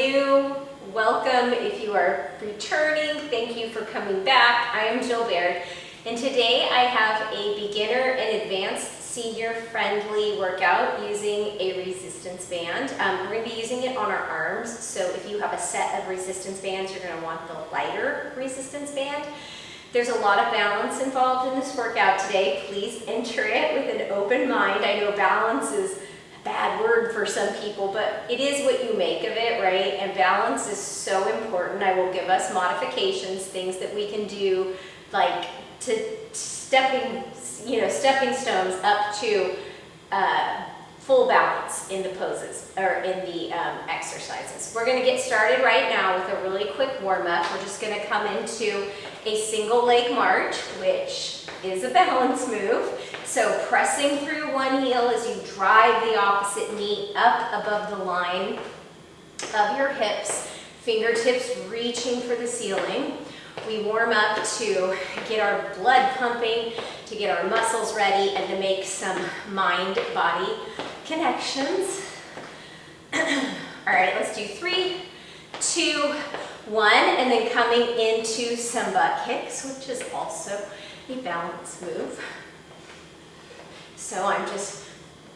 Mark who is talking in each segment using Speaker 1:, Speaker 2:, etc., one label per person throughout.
Speaker 1: new, welcome. If you are returning, thank you for coming back. I am Jill Baird, and today I have a beginner and advanced senior friendly workout using a resistance band. We're going to be using it on our arms, so if you have a set of resistance bands, you're going to want the lighter resistance band. There's a lot of balance involved in this workout today. Please enter it with an open mind. I know balance is a bad word for some people, but it is what you make of it, right? And balance is so important. I will give us modifications, things that we can do, like stepping stones up to full balance in the poses or in the exercises. We're going to get started right now with a really quick warm-up. We're just going to come into a single leg march, which is a balance move. So pressing through one heel as you drive the opposite knee up above the line of your hips, fingertips reaching for the ceiling. We warm up to get our blood pumping, to get our muscles ready, and to make some mind-body connections. All right, let's do 3, 2, 1, and then coming into some butt kicks, which is also a balance move. So I'm just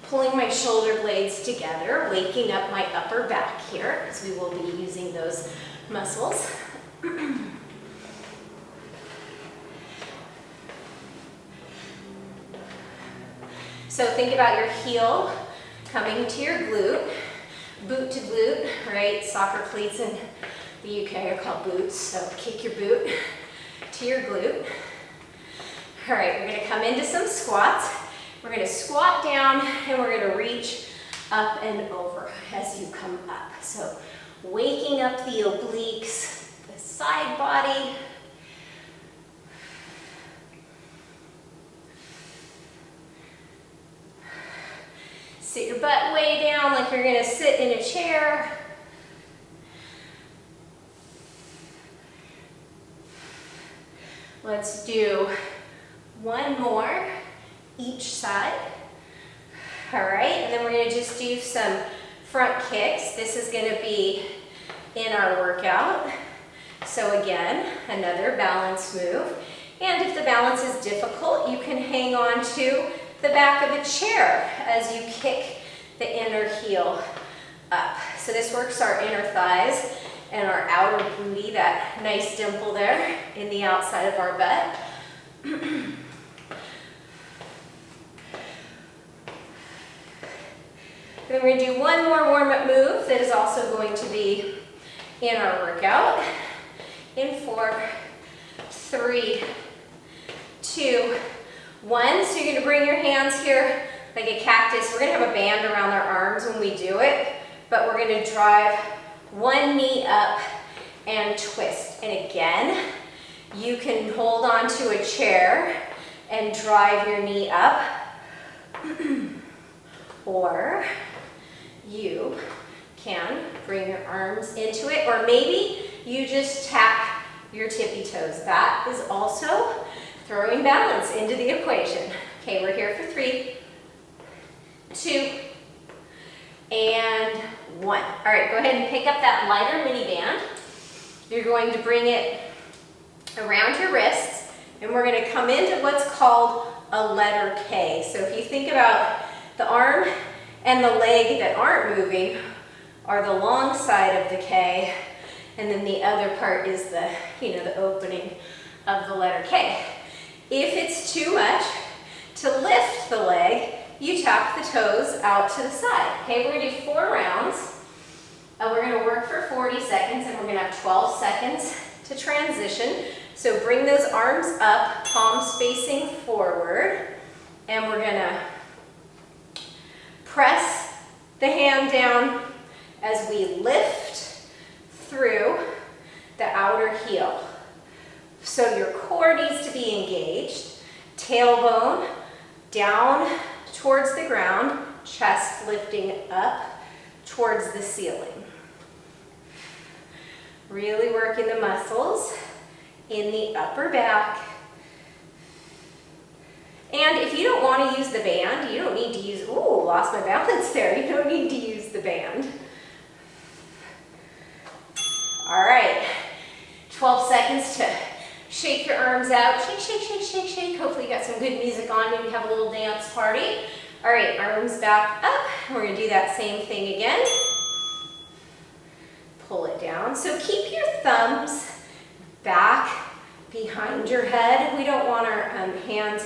Speaker 1: pulling my shoulder blades together, waking up my upper back here, because we will be using those muscles. So think about your heel coming to your glute, boot to glute, right? Soccer cleats in the UK are called boots, so kick your boot to your glute. All right, we're gonna come into some squats. We're gonna squat down and we're gonna reach up and over as you come up. So waking up the obliques, the side body. Sit your butt way down like you're gonna sit in a chair. Let's do one more each side. All right, and then we're gonna just do some front kicks. This is gonna be in our workout. So again, another balance move. And if the balance is difficult, you can hang on to the back of a chair as you kick the inner heel up. So this works our inner thighs and our outer booty, that nice dimple there in the outside of our butt. Then we're gonna do one more warm-up move that is also going to be in our workout. In 4, 3, 2, 1. So you're gonna bring your hands here like a cactus. We're gonna have a band around our arms when we do it, but we're gonna drive one knee up and twist. And again, you can hold on to a chair and drive your knee up, or you can bring your arms into it, or maybe you just tap your tippy toes. That is also throwing balance into the equation. Okay, we're here for 3, 2, and 1. All right, go ahead and pick up that lighter mini band. You're going to bring it around your wrists, and we're going to come into what's called a letter K. So if you think about the arm and the leg that aren't moving are the long side of the K, and then the other part is the, the opening of the letter K. If it's too much to lift the leg, you tap the toes out to the side. Okay, we're gonna do 4 rounds. We're gonna work for 40 seconds, and we're gonna have 12 seconds to transition. So bring those arms up, palms facing forward, and we're gonna press the hand down as we lift through the outer heel. So your core needs to be engaged, tailbone down towards the ground, chest lifting up towards the ceiling. Really working the muscles in the upper back. And if you don't want to use the band, you don't need to use, ooh, lost my balance there. You don't need to use the band. 12 seconds to shake your arms out. Shake, shake, shake, shake, shake. Hopefully you got some good music on. Maybe have a little dance party. All right, arms back up. We're gonna do that same thing again. Pull it down. So keep your thumbs back behind your head. We don't want our hands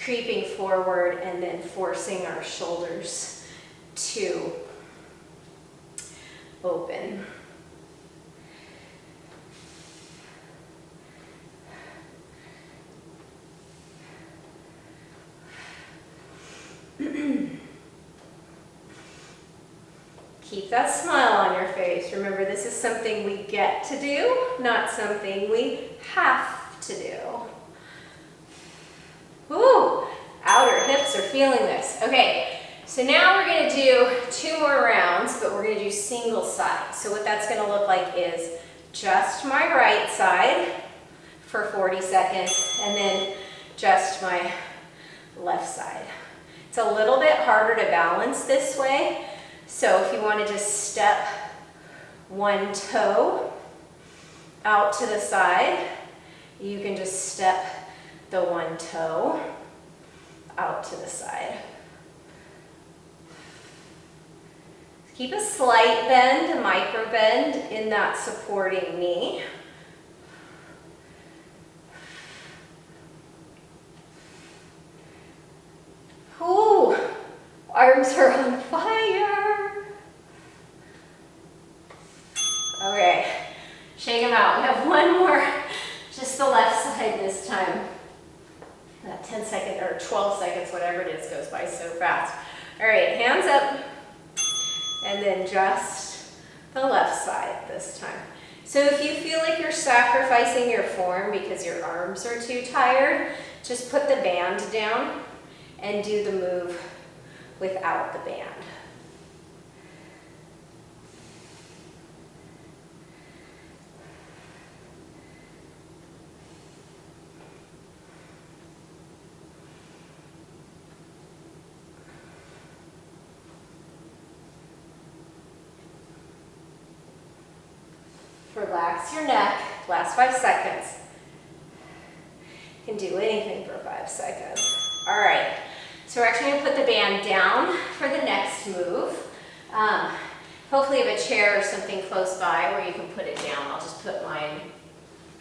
Speaker 1: creeping forward and then forcing our shoulders to open. Keep that smile on your face. Remember, this is something we get to do, not something we have to do. Ooh, outer hips are feeling this. Okay, so now we're gonna do 2 more rounds, but we're gonna do single side. So what that's gonna look like is just my right side for 40 seconds, and then just my left side. It's a little bit harder to balance this way. So if you want to just step one toe out to the side, you can just step the one toe out to the side. Keep a slight bend, a micro bend in that supporting knee. Ooh, arms are on fire. Okay, shake them out. We have one more, just the left side this time. That 10 seconds or 12 seconds, whatever it is, goes by so fast. All right, hands up, and then just the left side this time. So if you feel like you're sacrificing your form because your arms are too tired, just put the band down and do the move without the band. Relax your neck, last 5 seconds. You can do anything for 5 seconds. All right, so we're actually gonna put the band down for the next move. Hopefully you have a chair or something close by where you can put it down. I'll just put mine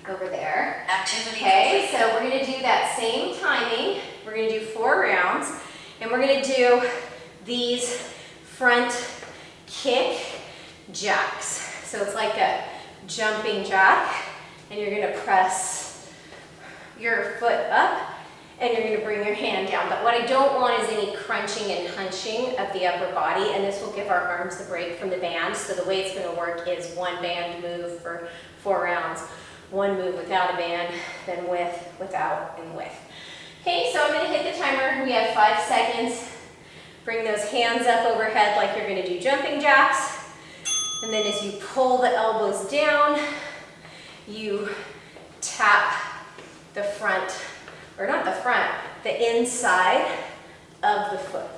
Speaker 1: over there. Okay, so we're gonna do that same timing. We're gonna do 4 rounds, and we're gonna do these front kick jacks. So it's like a jumping jack, and you're gonna press your foot up, and you're gonna bring your hand down. But what I don't want is any crunching and hunching of the upper body, and this will give our arms the break from the band. So the way it's gonna work is 1 band move for 4 rounds, 1 move without a band, then with, without, and with. Okay, so I'm gonna hit the timer. We have 5 seconds. Bring those hands up overhead like you're gonna do jumping jacks. And then as you pull the elbows down, you tap the front, or not the front, the inside of the foot.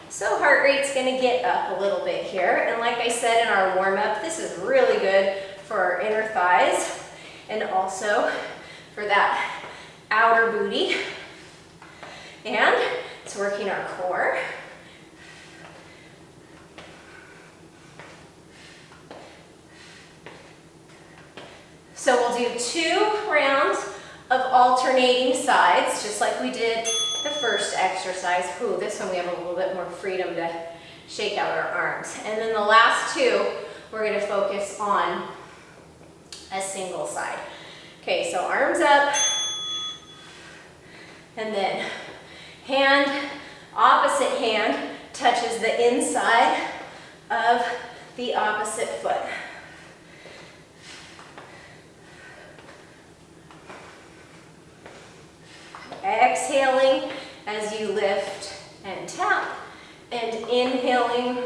Speaker 1: So heart rate's gonna get up a little bit here. And like I said in our warm-up, this is really good for our inner thighs and also for that outer booty. And it's working our core. So we'll do 2 rounds of alternating sides, just like we did the first exercise. Ooh, this one we have a little bit more freedom to shake out our arms. And then the last 2, we're gonna focus on a single side. Okay, so arms up, and then opposite hand touches the inside of the opposite foot. Exhaling as you lift and tap, and inhaling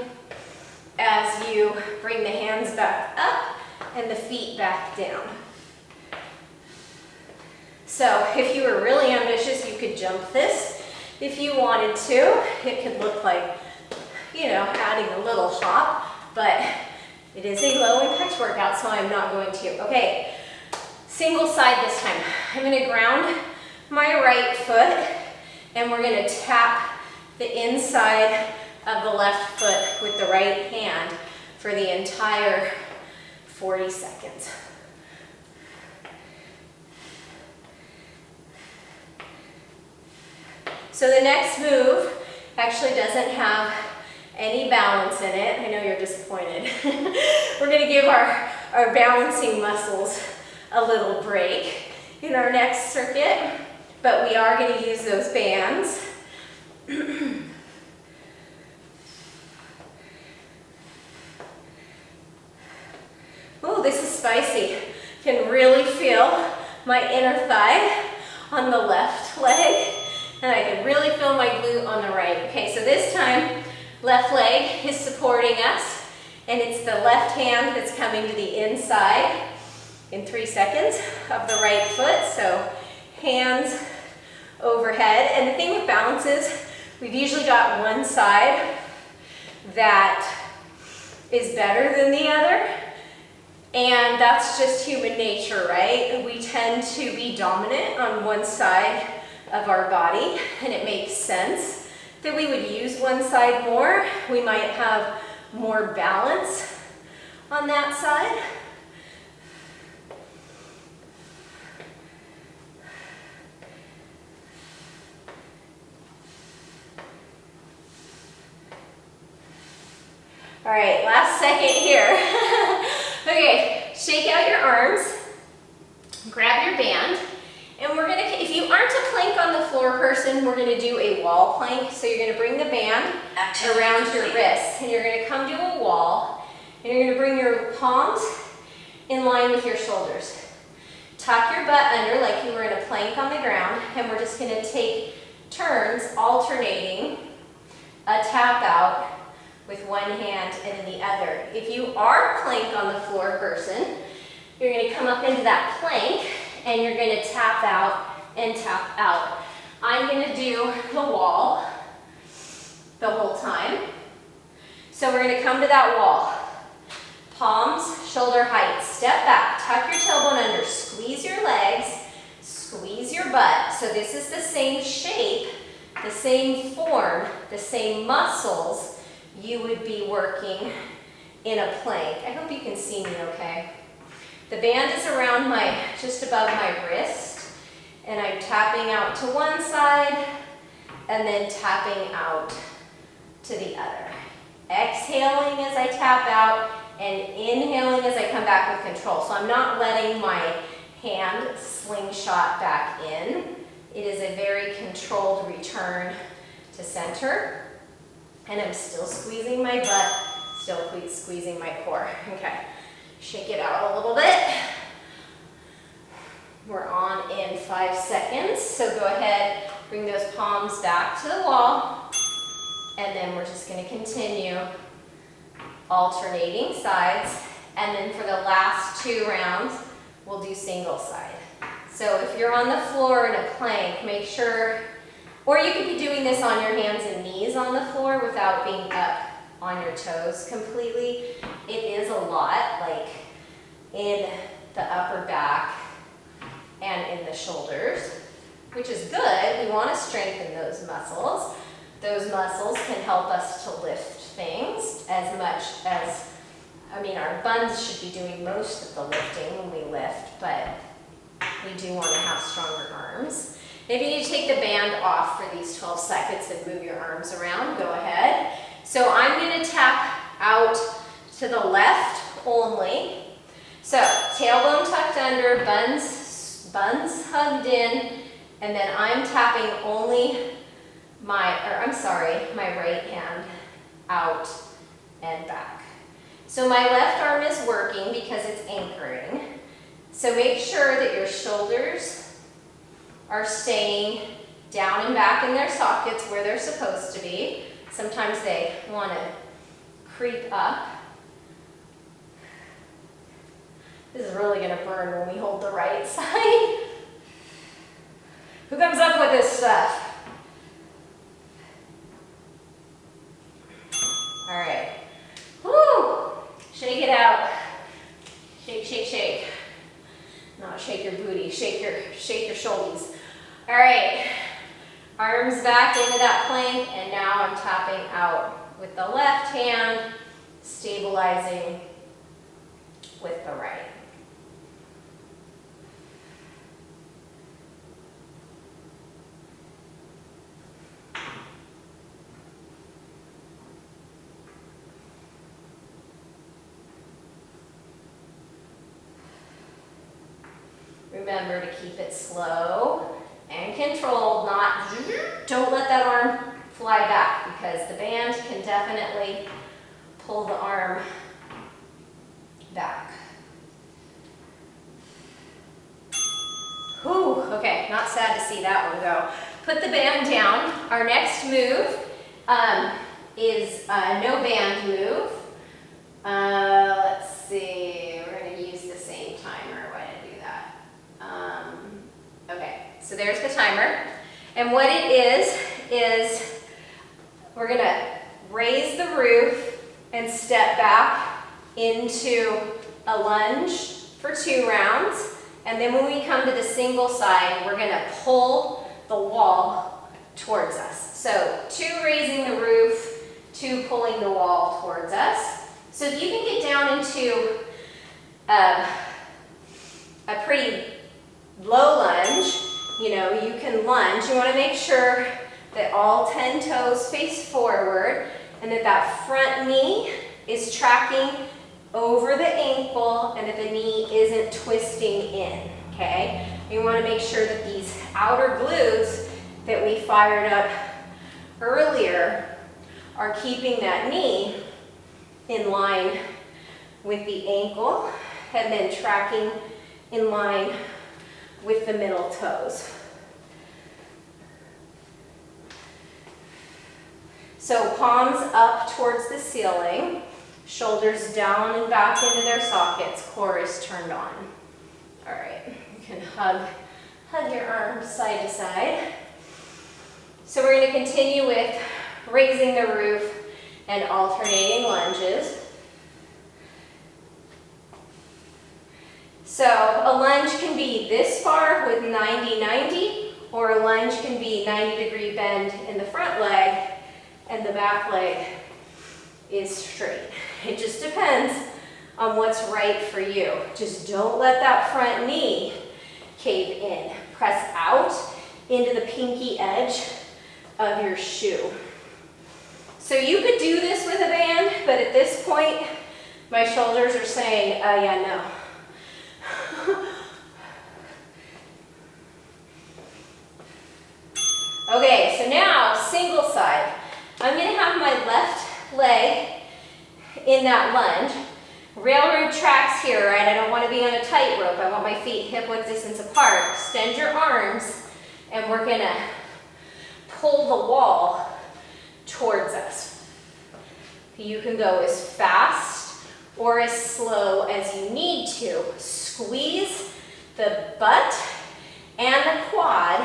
Speaker 1: as you bring the hands back up and the feet back down. So if you were really ambitious, you could jump this if you wanted to. It could look like, you know, adding a little hop, but it is a low impact sandwich workout, so I'm not going to. Okay, single side this time. I'm gonna ground my right foot, and we're gonna tap the inside of the left foot with the right hand for the entire 40 seconds. So the next move actually doesn't have any balance in it. I know you're disappointed. We're gonna give our balancing muscles a little break in our next circuit, but we are gonna use those bands. Oh, this is spicy. Can really feel my inner thigh on the left leg, and I can really feel my glute on the right. Okay, so this time, left leg is supporting us, and it's the left hand that's coming to the inside in 3 seconds of the right foot. So hands overhead. And the thing with balance is we've usually got one side that is better than the other. And that's just human nature, right? We tend to be dominant on one side of our body, and it makes sense that we would use one side more. We might have more balance on that side. All right, last second here. Okay, shake out your arms, grab your band, and we're gonna, if you aren't a plank on the floor person, we're gonna do a wall plank. So you're gonna bring the band around your wrists, and you're gonna come to a wall, and you're gonna bring your palms in line with your shoulders. Tuck your butt under like you were in a plank on the ground, and we're just gonna take turns alternating a tap out with one hand and in the other. If you are a plank on the floor person, you're gonna come up into that plank and you're gonna tap out and tap out. I'm gonna do the wall the whole time. So we're gonna come to that wall. Palms, shoulder height, step back, tuck your tailbone under, squeeze your legs, squeeze your butt. So this is the same shape, the same form, the same muscles you would be working in a plank. I hope you can see me okay. The band is around just above my wrist, and I'm tapping out to one side and then tapping out to the other. Exhaling as I tap out and inhaling as I come back with control. So I'm not letting my hand slingshot back in. It is a very controlled return to center. And I'm still squeezing my butt, still squeezing my core. Okay, shake it out a little bit. We're on in 5 seconds. So go ahead, bring those palms back to the wall. And then we're just gonna continue alternating sides. And then for the last 2 rounds, we'll do single side. So if you're on the floor in a plank, make sure, or you could be doing this on your hands and knees on the floor without being up on your toes completely. It is a lot, like in the upper back and in the shoulders, which is good. We want to strengthen those muscles. Those muscles can help us to lift things as much as, our buns should be doing most of the lifting when we lift, but we do want to have stronger arms. If you need to take the band off for these 12 seconds and move your arms around, go ahead. So I'm going to tap out to the left only. So tailbone tucked under, buns hugged in, and then I'm tapping only my right hand out and back. So my left arm is working because it's anchoring. So make sure that your shoulders are staying down and back in their sockets where they're supposed to be. Sometimes they want to creep up. This is really going to burn when we hold the right side. Who comes up with this stuff? All right. Woo! Shake it out. shake your shoulders. All right, arms back into that plank, and now I'm tapping out with the left hand, stabilizing with the right. Remember to keep it slow and controlled, don't let that arm fly back, because the band can definitely pull the arm back. Whew, okay, not sad to see that one go. Put the band down. Our next move is a no band move. Let's see, we're gonna use the same timer. Why did I do that? Okay, so there's the timer. And what it is we're gonna raise the roof and step back into a lunge for 2 rounds. And then when we come to the single side, we're gonna pull the wall towards us. So 2 raising the roof, 2 pulling the wall towards us. So if you can get down into a pretty low lunge, you can lunge. You wanna make sure that all 10 toes face forward and that front knee is tracking over the ankle and that the knee isn't twisting in, okay? You want to make sure that these outer glutes that we fired up earlier are keeping that knee in line with the ankle and then tracking in line with the middle toes. So palms up towards the ceiling. Shoulders down and back into their sockets, core is turned on. All right, you can hug your arms side to side. So we're going to continue with raising the roof and alternating lunges. So a lunge can be this far with 90-90, or a lunge can be 90-degree bend in the front leg and the back leg is straight. It just depends on what's right for you. Just don't let that front knee cave in. Press out into the pinky edge of your shoe. So you could do this with a band, but at this point, my shoulders are saying, yeah, no. Okay, so now single side. I'm gonna have my left leg in that lunge. Railroad tracks here, right? I don't want to be on a tightrope. I want my feet hip-width distance apart. Extend your arms, and we're gonna pull the wall towards us. You can go as fast or as slow as you need to. Squeeze the butt and the quad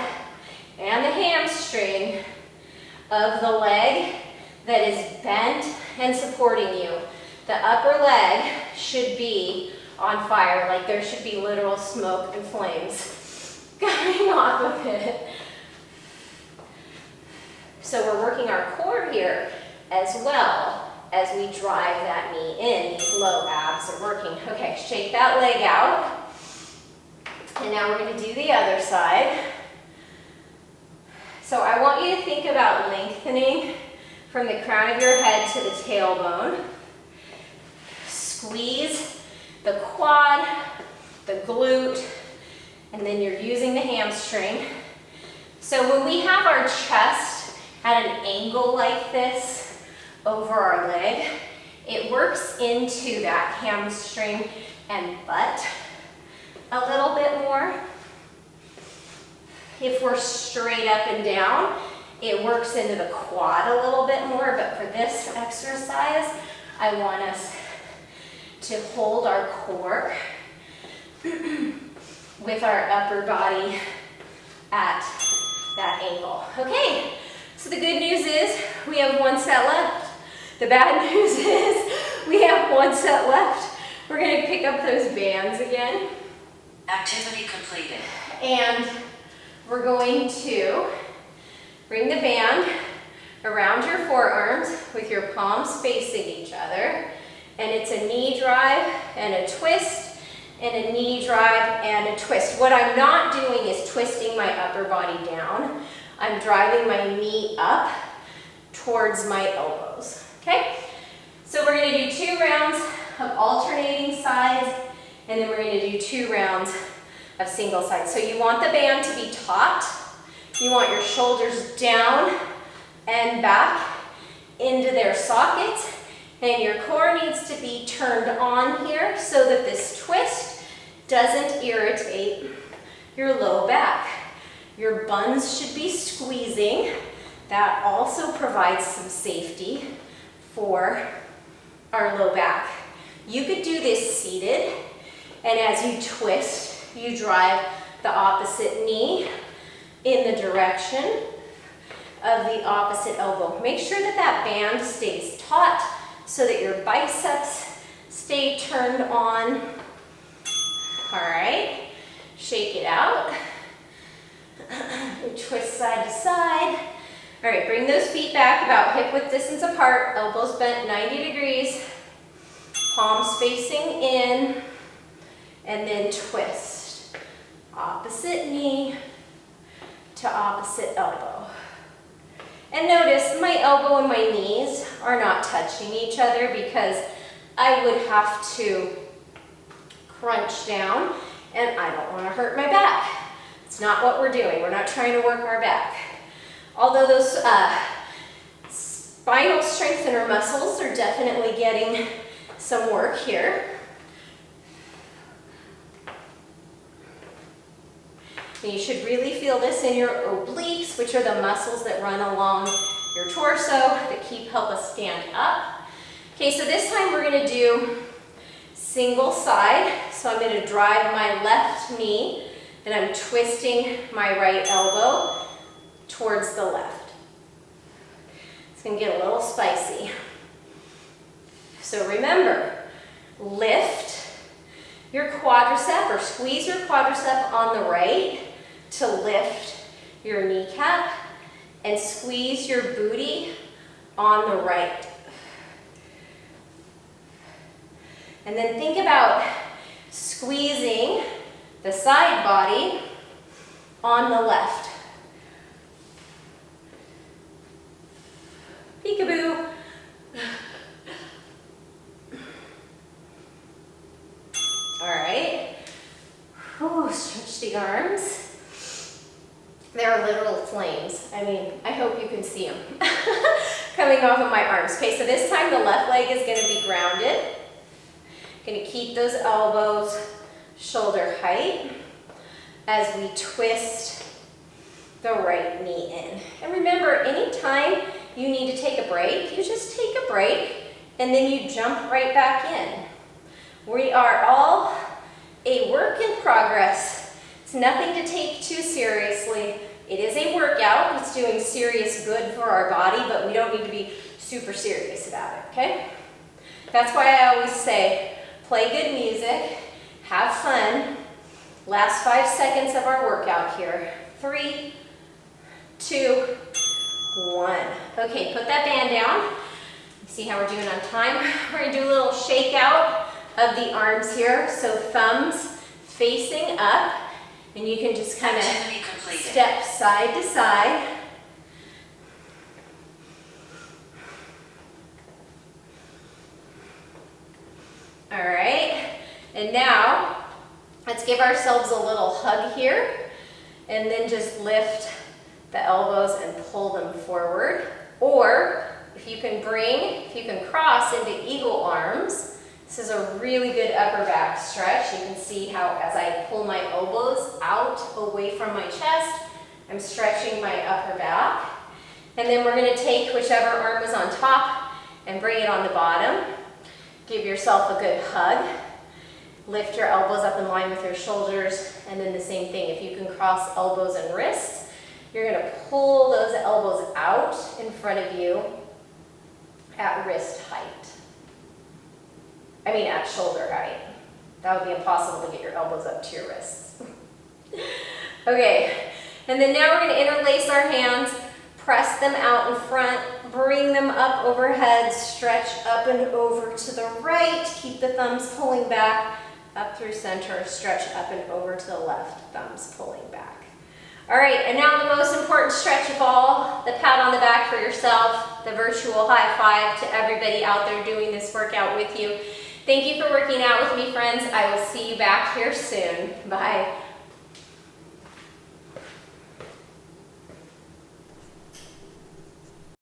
Speaker 1: and the hamstring of the leg that is bent and supporting you. The upper leg should be on fire, like there should be literal smoke and flames coming off of it. So we're working our core here as well as we drive that knee in. These low abs are working. Okay, shake that leg out. And now we're going to do the other side. So I want you to think about lengthening from the crown of your head to the tailbone. Squeeze the quad, the glute, and then you're using the hamstring. So when we have our chest at an angle like this over our leg, it works into that hamstring and butt a little bit more. If we're straight up and down, it works into the quad a little bit more, but for this exercise, I want us to hold our core with our upper body at that angle. Okay, so the good news is we have 1 set left. The bad news is we have 1 set left. We're gonna pick up those bands again.
Speaker 2: Activity completed.
Speaker 1: And we're going to bring the band around your forearms with your palms facing each other. And it's a knee drive and a twist, and a knee drive and a twist. What I'm not doing is twisting my upper body down. I'm driving my knee up towards my elbows, okay? So we're gonna do 2 rounds of alternating sides, and then we're gonna do 2 rounds of single sides. So you want the band to be taut. You want your shoulders down and back into their sockets, and your core needs to be turned on here so that this twist doesn't irritate your low back. Your buns should be squeezing. That also provides some safety for our low back. You could do this seated, and as you twist, you drive the opposite knee in the direction of the opposite elbow. Make sure that that band stays taut so that your biceps stay turned on. All right, shake it out. Twist side to side. All right, bring those feet back about hip width distance apart, elbows bent 90 degrees, palms facing in, and then twist. Opposite knee to opposite elbow. And notice my elbow and my knees are not touching each other because I would have to crunch down, and I don't want to hurt my back. It's not what we're doing. We're not trying to work our back. Although those spinal strengthener muscles are definitely getting some work here. And you should really feel this in your obliques, which are the muscles that run along your torso that help us stand up. Okay, so this time we're going to do single side. So I'm going to drive my left knee, and I'm twisting my right elbow towards the left. It's going to get a little spicy. So remember, lift your quadricep or squeeze your quadricep on the right to lift your kneecap, and squeeze your booty on the right. And then think about squeezing the side body on the left. Peekaboo. All right. Whew, stretch the arms. They're literal flames. I mean, I hope you can see them coming off of my arms. Okay, so this time the left leg is going to be grounded. Going to keep those elbows shoulder height as we twist the right knee in. And remember, anytime you need to take a break, you just take a break and then you jump right back in. We are all a work in progress. It's nothing to take too seriously. It is a workout. It's doing serious good for our body, but we don't need to be super serious about it, okay? That's why I always say, play good music, have fun. Last 5 seconds of our workout here. 3, 2, 1. Okay, put that band down. See how we're doing on time? We're gonna do a little shake out of the arms here. So thumbs facing up, and you can just kind of step side to side. All right, and now let's give ourselves a little hug here, and then just lift the elbows and pull them forward. Or if you can cross into eagle arms. This is a really good upper back stretch. You can see how as I pull my elbows out away from my chest, I'm stretching my upper back. And then we're going to take whichever arm is on top and bring it on the bottom. Give yourself a good hug. Lift your elbows up in line with your shoulders, and then the same thing. If you can cross elbows and wrists, you're going to pull those elbows out in front of you at wrist height. At shoulder height. That would be impossible to get your elbows up to your wrists. Okay, and then now we're going to interlace our hands, press them out in front, bring them up overhead, stretch up and over to the right, keep the thumbs pulling back, up through center, stretch up and over to the left, thumbs pulling back. All right, and now the most important stretch of all, the pat on the back for yourself, the virtual high five to everybody out there doing this workout with you. Thank you for working out with me, friends. I will see you back here soon. Bye.